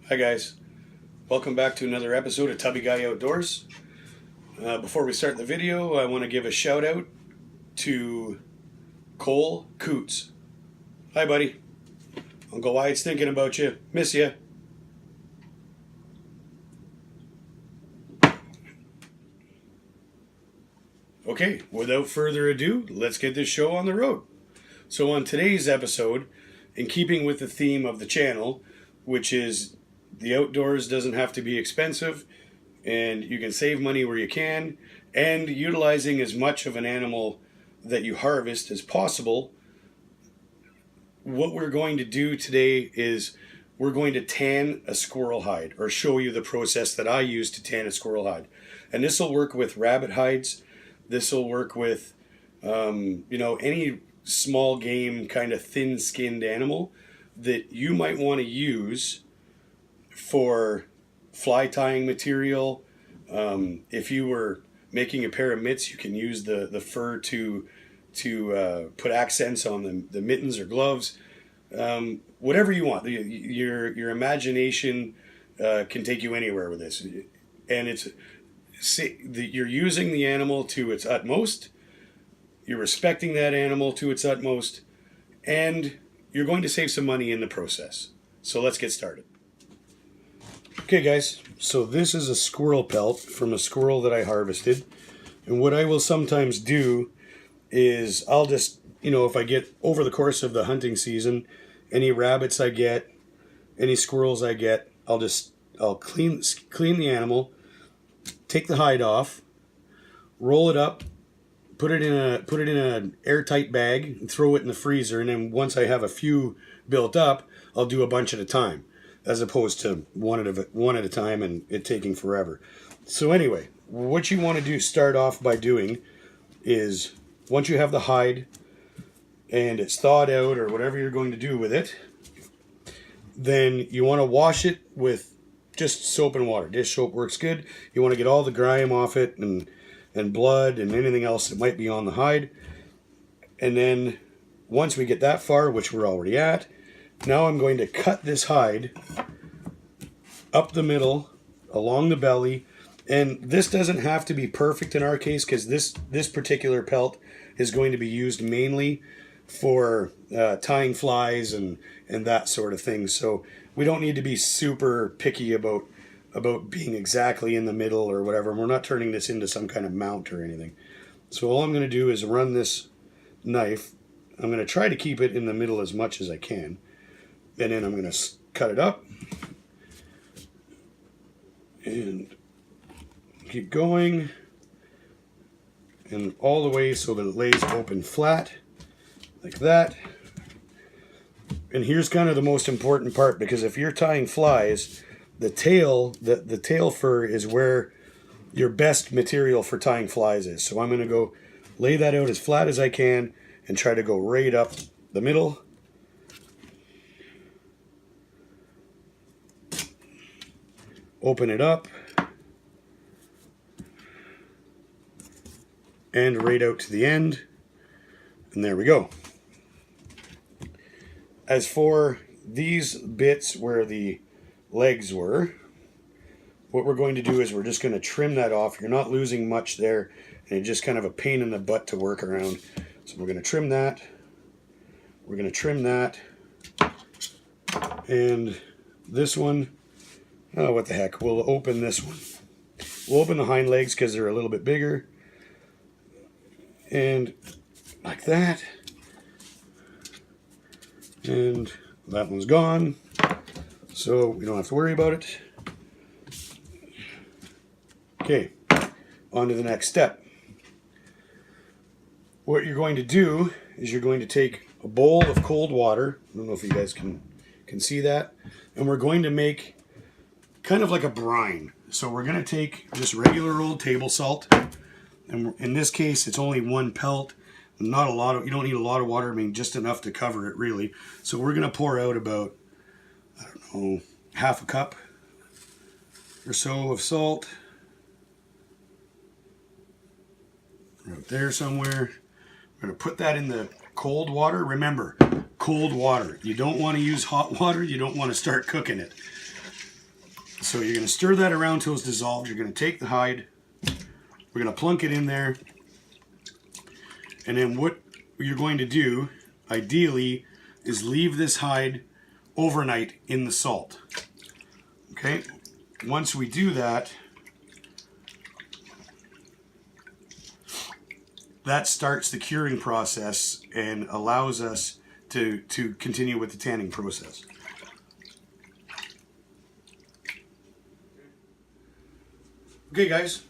Hi guys, welcome back to another episode of Tubby Guy Outdoors. Before we start the video, I want to give a shout out to Cole Coots. Hi buddy, Uncle Wyatt's thinking about you, miss you. Okay, without further ado, let's get this show on the road. So on today's episode, in keeping with the theme of the channel, which is the outdoors doesn't have to be expensive and you can save money where you can, and utilizing as much of an animal that you harvest as possible, what we're going to do today is we're going to tan a squirrel hide, or show you the process that I use to tan a squirrel hide. And this will work with rabbit hides. This will work with any small game kind of thin-skinned animal that you might want to use for fly tying material. If you were making a pair of mitts, you can use the fur to put accents on the mittens or gloves. Whatever you want. Your imagination can take you anywhere with this. And you're using the animal to its utmost. You're respecting that animal to its utmost. And you're going to save some money in the process. So let's get started. Okay guys, so this is a squirrel pelt from a squirrel that I harvested. And what I will sometimes do is I'll just, if I get over the course of the hunting season, any rabbits I get, any squirrels I get, I'll clean the animal, take the hide off, roll it up, put it in an airtight bag, and throw it in the freezer. And then once I have a few built up, I'll do a bunch at a time, as opposed to one at a time and it taking forever. So anyway, what you want to do, start off by doing, is once you have the hide and it's thawed out or whatever you're going to do with it, then you want to wash it with just soap and water. Dish soap works good. You want to get all the grime off it and blood and anything else that might be on the hide. And then once we get that far, which we're already at, now I'm going to cut this hide up the middle, along the belly. And this doesn't have to be perfect in our case, because this particular pelt is going to be used mainly for tying flies and that sort of thing. So we don't need to be super picky about being exactly in the middle or whatever. And we're not turning this into some kind of mount or anything. So all I'm going to do is run this knife. I'm going to try to keep it in the middle as much as I can. And then I'm going to cut it up and keep going, and all the way so that it lays open flat like that. And here's kind of the most important part, because if you're tying flies, the tail fur is where your best material for tying flies is. So I'm going to go lay that out as flat as I can and try to go right up the middle. Open it up, and right out to the end, and there we go. As for these bits where the legs were, what we're going to do is we're just going to trim that off. You're not losing much there, and it's just kind of a pain in the butt to work around. So we're going to trim that. We're going to trim that. And this one, oh, what the heck, we'll open this one. We'll open the hind legs because they're a little bit bigger. And like that. And that one's gone. So we don't have to worry about it. Okay, on to the next step. What you're going to do is you're going to take a bowl of cold water. I don't know if you guys can see that. And we're going to make kind of like a brine. So we're going to take just regular old table salt. And in this case, it's only one pelt. Not a lot of, you don't need a lot of water. I mean, just enough to cover it, really. So we're going to pour out about, I don't know, half a cup or so of salt. Right there somewhere. We're going to put that in the cold water. Remember, cold water. You don't want to use hot water. You don't want to start cooking it. So you're going to stir that around till it's dissolved. You're going to take the hide. We're going to plunk it in there. And then what you're going to do, ideally, is leave this hide overnight in the salt. Okay? Once we do that, that starts the curing process and allows us to continue with the tanning process. Okay guys,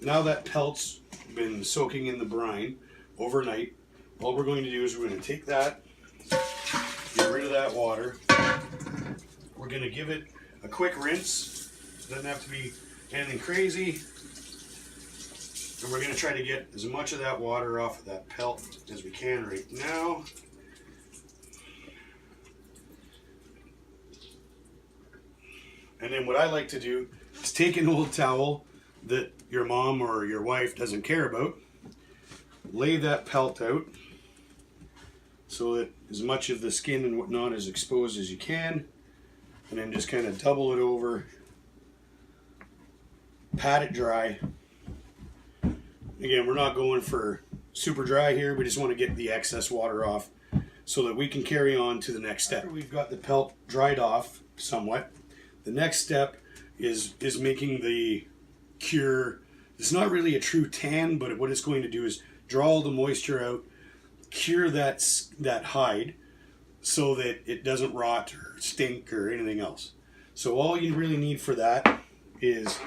now that pelt's been soaking in the brine overnight, all we're going to do is we're going to take that, get rid of that water. We're going to give it a quick rinse. It doesn't have to be anything crazy. And we're going to try to get as much of that water off of that pelt as we can right now. And then what I like to do is take an old towel that your mom or your wife doesn't care about, lay that pelt out so that as much of the skin and whatnot is exposed as you can, and then just kind of double it over, pat it dry. Again, we're not going for super dry here, we just want to get the excess water off so that we can carry on to the next step. After we've got the pelt dried off somewhat, the next step is making the cure. It's not really a true tan, but what it's going to do is draw all the moisture out, cure that hide so that it doesn't rot or stink or anything else. So all you really need for that is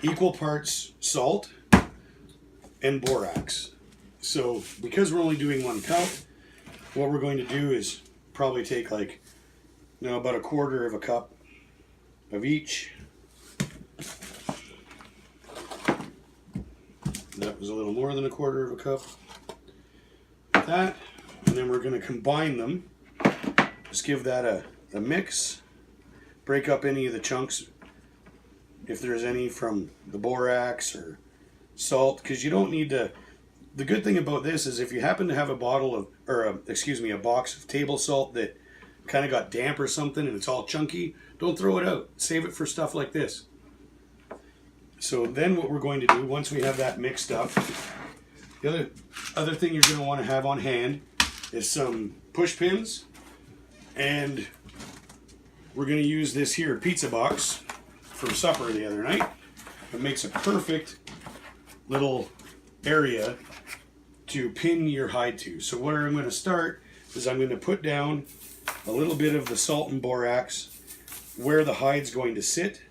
equal parts salt and borax. So because we're only doing 1 pelt, what we're going to do is probably take like, about a quarter of a cup of each. That was a little more than a quarter of a cup. Like that, and then we're going to combine them. Just give that a mix. Break up any of the chunks, if there's any from the borax or salt, because you don't need to. The good thing about this is if you happen to have a bottle of, or a box of table salt that kind of got damp or something and it's all chunky, don't throw it out. Save it for stuff like this. So then what we're going to do, once we have that mixed up, the other thing you're going to want to have on hand is some push pins, and we're going to use this here pizza box from supper the other night. It makes a perfect little area to pin your hide to. So what I'm going to start is I'm going to put down a little bit of the salt and borax where the hide's going to sit,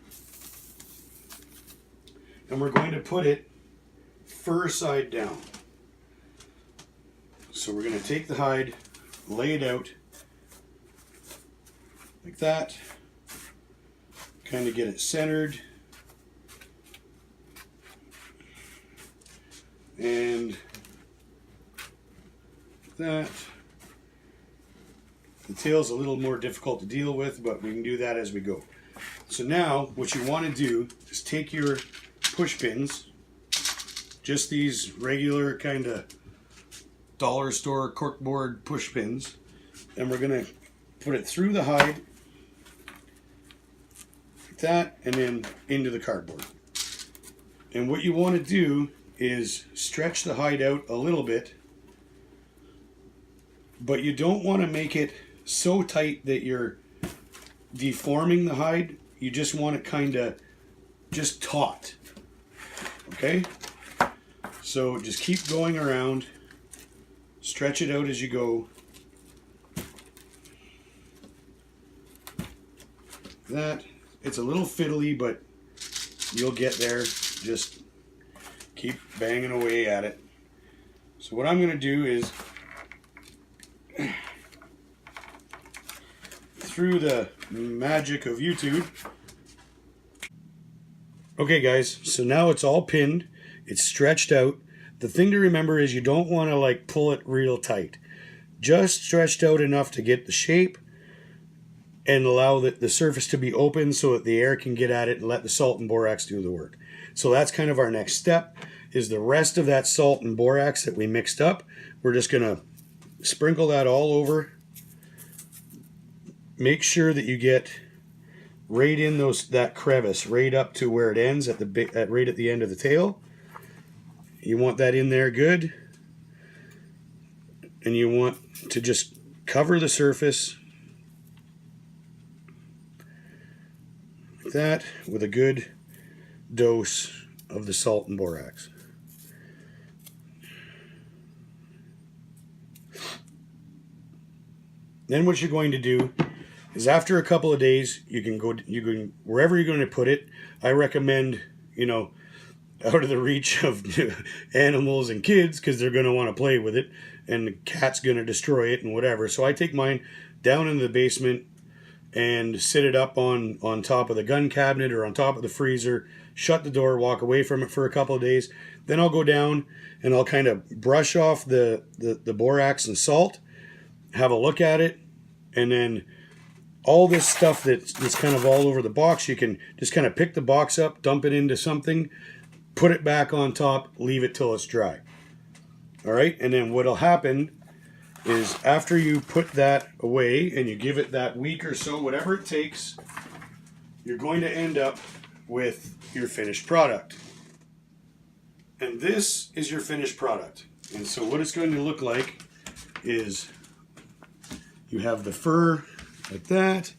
and we're going to put it fur side down. So we're going to take the hide, lay it out like that, kind of get it centered, and that. The tail's a little more difficult to deal with, but we can do that as we go. So now what you want to do is take your push pins, just these regular kind of dollar store corkboard push pins, and we're going to put it through the hide like that, and then into the cardboard. And what you want to do is stretch the hide out a little bit, but you don't want to make it so tight that you're deforming the hide. You just want it kind of just taut. Okay? So just keep going around, stretch it out as you go. That, it's a little fiddly, but you'll get there. Just keep banging away at it. So what I'm going to do is, through the magic of YouTube. Okay guys, so now it's all pinned, it's stretched out. The thing to remember is you don't want to like pull it real tight. Just stretched out enough to get the shape and allow the surface to be open so that the air can get at it and let the salt and borax do the work. So that's kind of our next step, is the rest of that salt and borax that we mixed up. We're just going to sprinkle that all over. Make sure that you get right in that crevice, right up to where it ends right at the end of the tail. You want that in there good, and you want to just cover the surface like that with a good dose of the salt and borax. Then what you're going to do is, after a couple of days, you can wherever you're going to put it. I recommend, out of the reach of animals and kids, because they're going to want to play with it, and the cat's going to destroy it and whatever. So I take mine down into the basement and sit it up on top of the gun cabinet or on top of the freezer, shut the door, walk away from it for a couple of days. Then I'll go down and I'll kind of brush off the borax and salt, have a look at it, and then all this stuff that's kind of all over the box, you can just kind of pick the box up, dump it into something, put it back on top, leave it till it's dry. All right, and then what'll happen is, after you put that away and you give it that week or so, whatever it takes, you're going to end up with your finished product. And this is your finished product. And so what it's going to look like is, you have the fur like that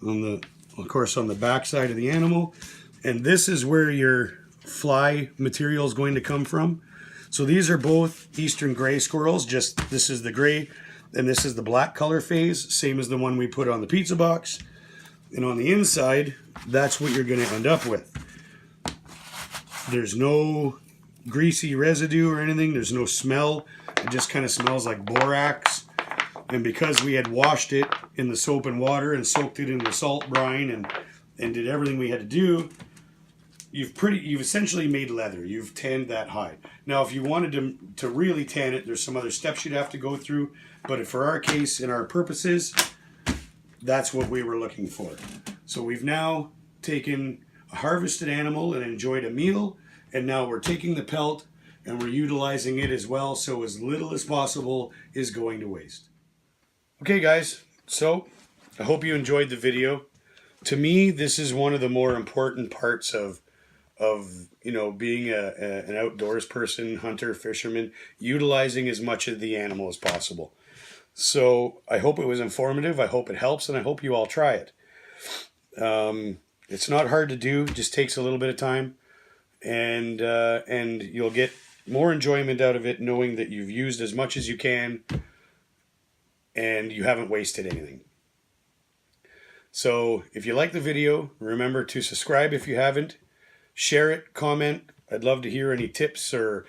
of course on the back side of the animal, and this is where your fly material is going to come from. So these are both eastern gray squirrels, just this is the gray and this is the black color phase, same as the one we put on the pizza box. And on the inside, that's what you're going to end up with. There's no greasy residue or anything, there's no smell, it just kind of smells like borax. And because we had washed it in the soap and water and soaked it in the salt brine and did everything we had to do, you've essentially made leather. You've tanned that hide. Now, if you wanted to really tan it, there's some other steps you'd have to go through. But for our case and our purposes, that's what we were looking for. So we've now taken a harvested animal and enjoyed a meal, and now we're taking the pelt and we're utilizing it as well, so as little as possible is going to waste. Okay guys, so I hope you enjoyed the video. To me, this is one of the more important parts of being an outdoors person, hunter, fisherman, utilizing as much of the animal as possible. So I hope it was informative, I hope it helps, and I hope you all try it. It's not hard to do, it just takes a little bit of time, and you'll get more enjoyment out of it knowing that you've used as much as you can and you haven't wasted anything. So if you like the video, remember to subscribe if you haven't, share it, comment. I'd love to hear any tips, or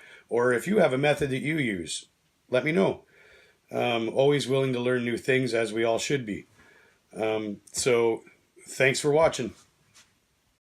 if you have a method that you use, let me know. Always willing to learn new things, as we all should be. So thanks for watching.